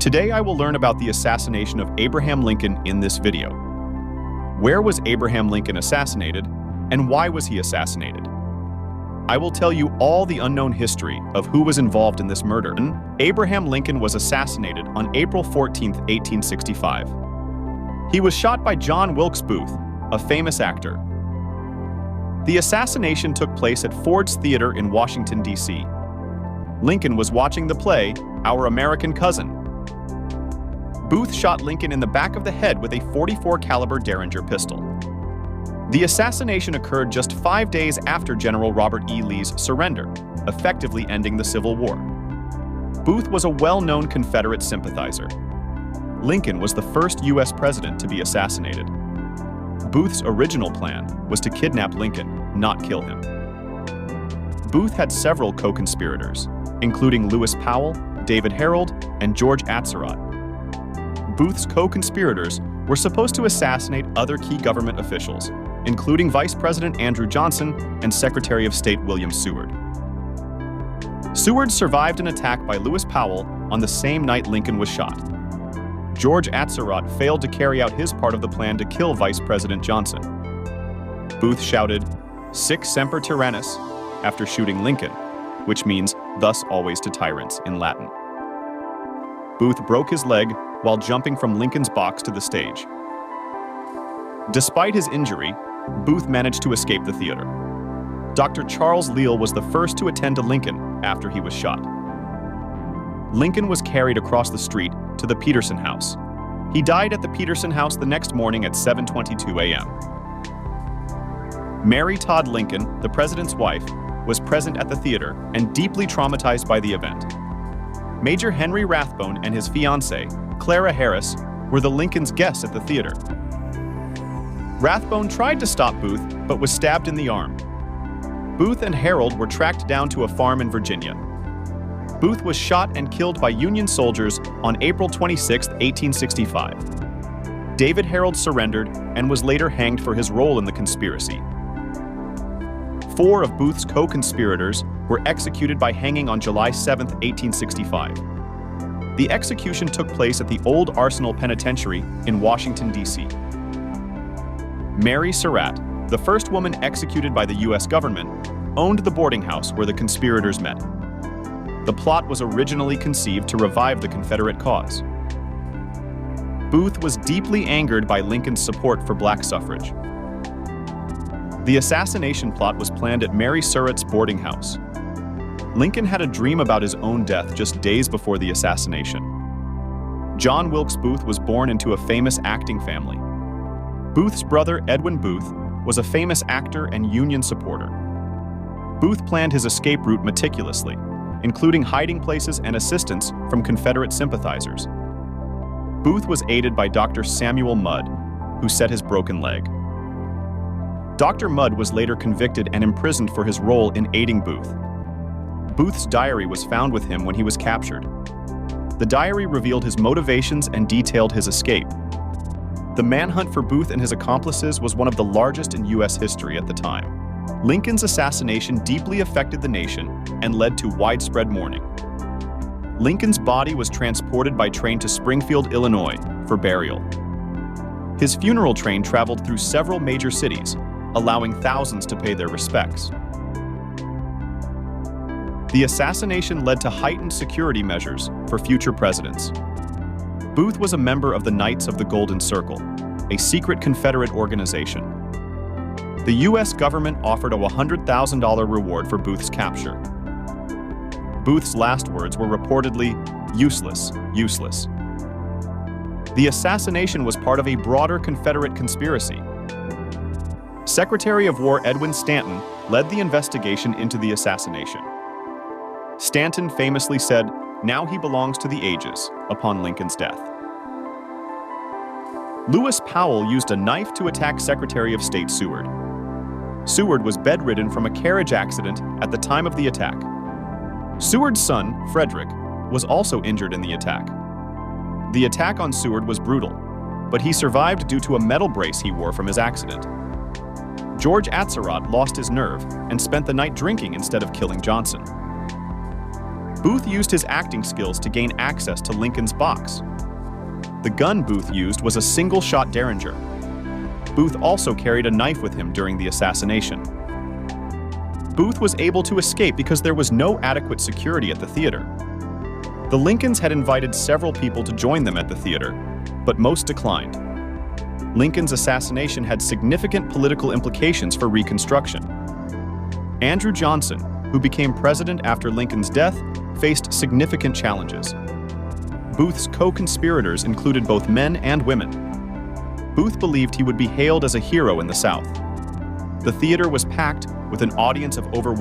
Today I will learn about the assassination of Abraham Lincoln in this video. Where was Abraham Lincoln assassinated, and why was he assassinated? I will tell you all the unknown history of who was involved in this murder. Abraham Lincoln was assassinated on April 14, 1865. He was shot by John Wilkes Booth, a famous actor. The assassination took place at Ford's Theater in Washington, D.C. Lincoln was watching the play, Our American Cousin. Booth shot Lincoln in the back of the head with a .44 caliber Derringer pistol. The assassination occurred just 5 days after General Robert E. Lee's surrender, effectively ending the Civil War. Booth was a well-known Confederate sympathizer. Lincoln was the first U.S. president to be assassinated. Booth's original plan was to kidnap Lincoln, not kill him. Booth had several co-conspirators, including Lewis Powell, David Herold, and George Atzerodt. Booth's co-conspirators were supposed to assassinate other key government officials, including Vice President Andrew Johnson and Secretary of State William Seward. Seward survived an attack by Lewis Powell on the same night Lincoln was shot. George Atzerodt failed to carry out his part of the plan to kill Vice President Johnson. Booth shouted, "Sic semper tyrannis," after shooting Lincoln, which means "thus always to tyrants" in Latin. Booth broke his leg while jumping from Lincoln's box to the stage. Despite his injury, Booth managed to escape the theater. Dr. Charles Leal was the first to attend to Lincoln after he was shot. Lincoln was carried across the street to the Peterson House. He died at the Peterson House the next morning at 7:22 a.m. Mary Todd Lincoln, the president's wife, was present at the theater and deeply traumatized by the event. Major Henry Rathbone and his fiancée, Clara Harris, were the Lincolns' guests at the theater. Rathbone tried to stop Booth, but was stabbed in the arm. Booth and Herold were tracked down to a farm in Virginia. Booth was shot and killed by Union soldiers on April 26, 1865. David Herold surrendered and was later hanged for his role in the conspiracy. 4 of Booth's co-conspirators were executed by hanging on July 7, 1865. The execution took place at the Old Arsenal Penitentiary in Washington, D.C. Mary Surratt, the first woman executed by the U.S. government, owned the boarding house where the conspirators met. The plot was originally conceived to revive the Confederate cause. Booth was deeply angered by Lincoln's support for black suffrage. The assassination plot was planned at Mary Surratt's boarding house. Lincoln had a dream about his own death just days before the assassination. John Wilkes Booth was born into a famous acting family. Booth's brother, Edwin Booth, was a famous actor and Union supporter. Booth planned his escape route meticulously, including hiding places and assistance from Confederate sympathizers. Booth was aided by Dr. Samuel Mudd, who set his broken leg. Dr. Mudd was later convicted and imprisoned for his role in aiding Booth. Booth's diary was found with him when he was captured. The diary revealed his motivations and detailed his escape. The manhunt for Booth and his accomplices was one of the largest in U.S. history at the time. Lincoln's assassination deeply affected the nation and led to widespread mourning. Lincoln's body was transported by train to Springfield, Illinois, for burial. His funeral train traveled through several major cities, allowing thousands to pay their respects. The assassination led to heightened security measures for future presidents. Booth was a member of the Knights of the Golden Circle, a secret Confederate organization. The U.S. government offered a $100,000 reward for Booth's capture. Booth's last words were reportedly, "Useless, useless." The assassination was part of a broader Confederate conspiracy. Secretary of War Edwin Stanton led the investigation into the assassination. Stanton famously said, "Now he belongs to the ages," upon Lincoln's death. Lewis Powell used a knife to attack Secretary of State Seward. Seward was bedridden from a carriage accident at the time of the attack. Seward's son, Frederick, was also injured in the attack. The attack on Seward was brutal, but he survived due to a metal brace he wore from his accident. George Atzerodt lost his nerve and spent the night drinking instead of killing Johnson. Booth used his acting skills to gain access to Lincoln's box. The gun Booth used was a single-shot Derringer. Booth also carried a knife with him during the assassination. Booth was able to escape because there was no adequate security at the theater. The Lincolns had invited several people to join them at the theater, but most declined. Lincoln's assassination had significant political implications for Reconstruction. Andrew Johnson, who became president after Lincoln's death, faced significant challenges. Booth's co-conspirators included both men and women. Booth believed he would be hailed as a hero in the South. The theater was packed with an audience of over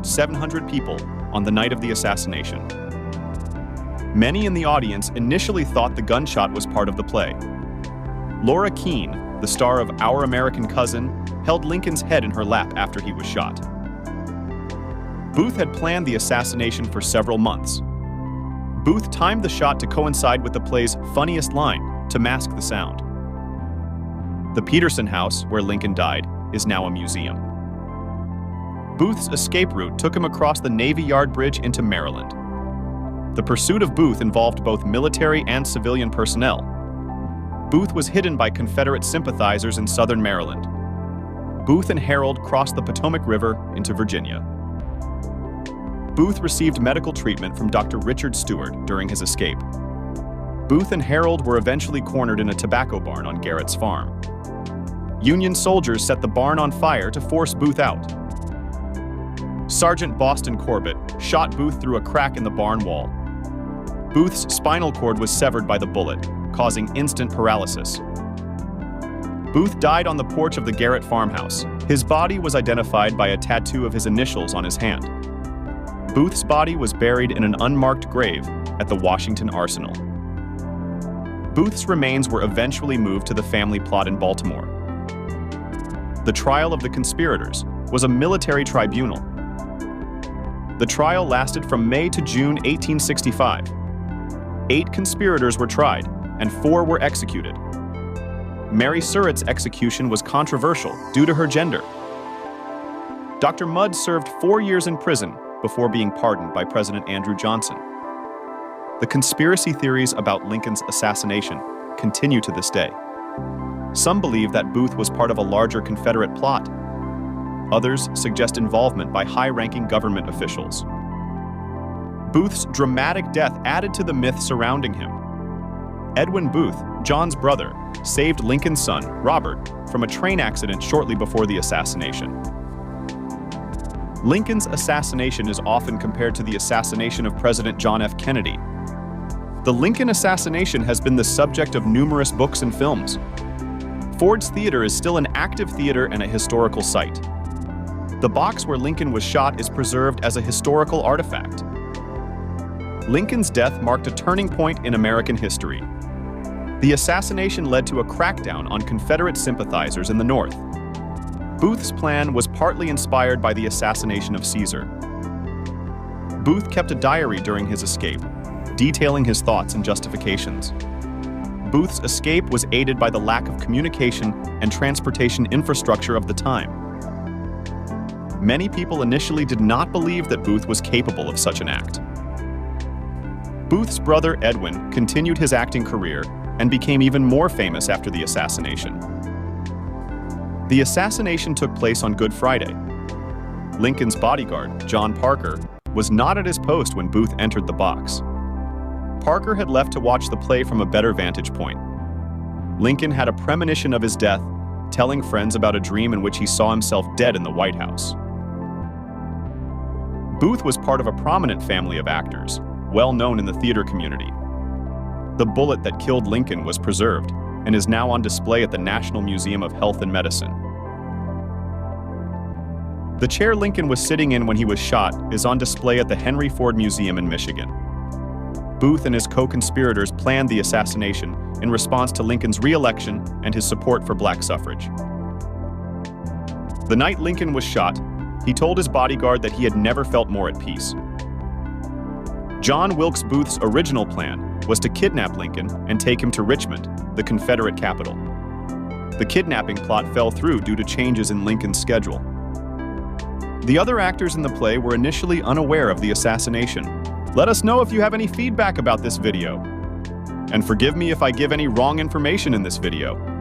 700 people on the night of the assassination. Many in the audience initially thought the gunshot was part of the play. Laura Keene, the star of Our American Cousin, held Lincoln's head in her lap after he was shot. Booth had planned the assassination for several months. Booth timed the shot to coincide with the play's funniest line to mask the sound. The Peterson House, where Lincoln died, is now a museum. Booth's escape route took him across the Navy Yard Bridge into Maryland. The pursuit of Booth involved both military and civilian personnel. Booth was hidden by Confederate sympathizers in southern Maryland. Booth and Harold crossed the Potomac River into Virginia. Booth received medical treatment from Dr. Richard Stewart during his escape. Booth and Harold were eventually cornered in a tobacco barn on Garrett's farm. Union soldiers set the barn on fire to force Booth out. Sergeant Boston Corbett shot Booth through a crack in the barn wall. Booth's spinal cord was severed by the bullet, causing instant paralysis. Booth died on the porch of the Garrett farmhouse. His body was identified by a tattoo of his initials on his hand. Booth's body was buried in an unmarked grave at the Washington Arsenal. Booth's remains were eventually moved to the family plot in Baltimore. The trial of the conspirators was a military tribunal. The trial lasted from May to June 1865. 8 conspirators were tried, and 4 were executed. Mary Surratt's execution was controversial due to her gender. Dr. Mudd served 4 years in prison before being pardoned by President Andrew Johnson. The conspiracy theories about Lincoln's assassination continue to this day. Some believe that Booth was part of a larger Confederate plot. Others suggest involvement by high-ranking government officials. Booth's dramatic death added to the myth surrounding him. Edwin Booth, John's brother, saved Lincoln's son, Robert, from a train accident shortly before the assassination. Lincoln's assassination is often compared to the assassination of President John F. Kennedy. The Lincoln assassination has been the subject of numerous books and films. Ford's Theater is still an active theater and a historical site. The box where Lincoln was shot is preserved as a historical artifact. Lincoln's death marked a turning point in American history. The assassination led to a crackdown on Confederate sympathizers in the North. Booth's plan was partly inspired by the assassination of Caesar. Booth kept a diary during his escape, detailing his thoughts and justifications. Booth's escape was aided by the lack of communication and transportation infrastructure of the time. Many people initially did not believe that Booth was capable of such an act. Booth's brother Edwin continued his acting career and became even more famous after the assassination. The assassination took place on Good Friday. Lincoln's bodyguard, John Parker, was not at his post when Booth entered the box. Parker had left to watch the play from a better vantage point. Lincoln had a premonition of his death, telling friends about a dream in which he saw himself dead in the White House. Booth was part of a prominent family of actors, well known in the theater community. The bullet that killed Lincoln was preserved and is now on display at the National Museum of Health and Medicine. The chair Lincoln was sitting in when he was shot is on display at the Henry Ford Museum in Michigan. Booth and his co-conspirators planned the assassination in response to Lincoln's re-election and his support for black suffrage. The night Lincoln was shot, he told his bodyguard that he had never felt more at peace. John Wilkes Booth's original plan was to kidnap Lincoln and take him to Richmond, the Confederate capital. The kidnapping plot fell through due to changes in Lincoln's schedule. The other actors in the play were initially unaware of the assassination. Let us know if you have any feedback about this video. And forgive me if I give any wrong information in this video.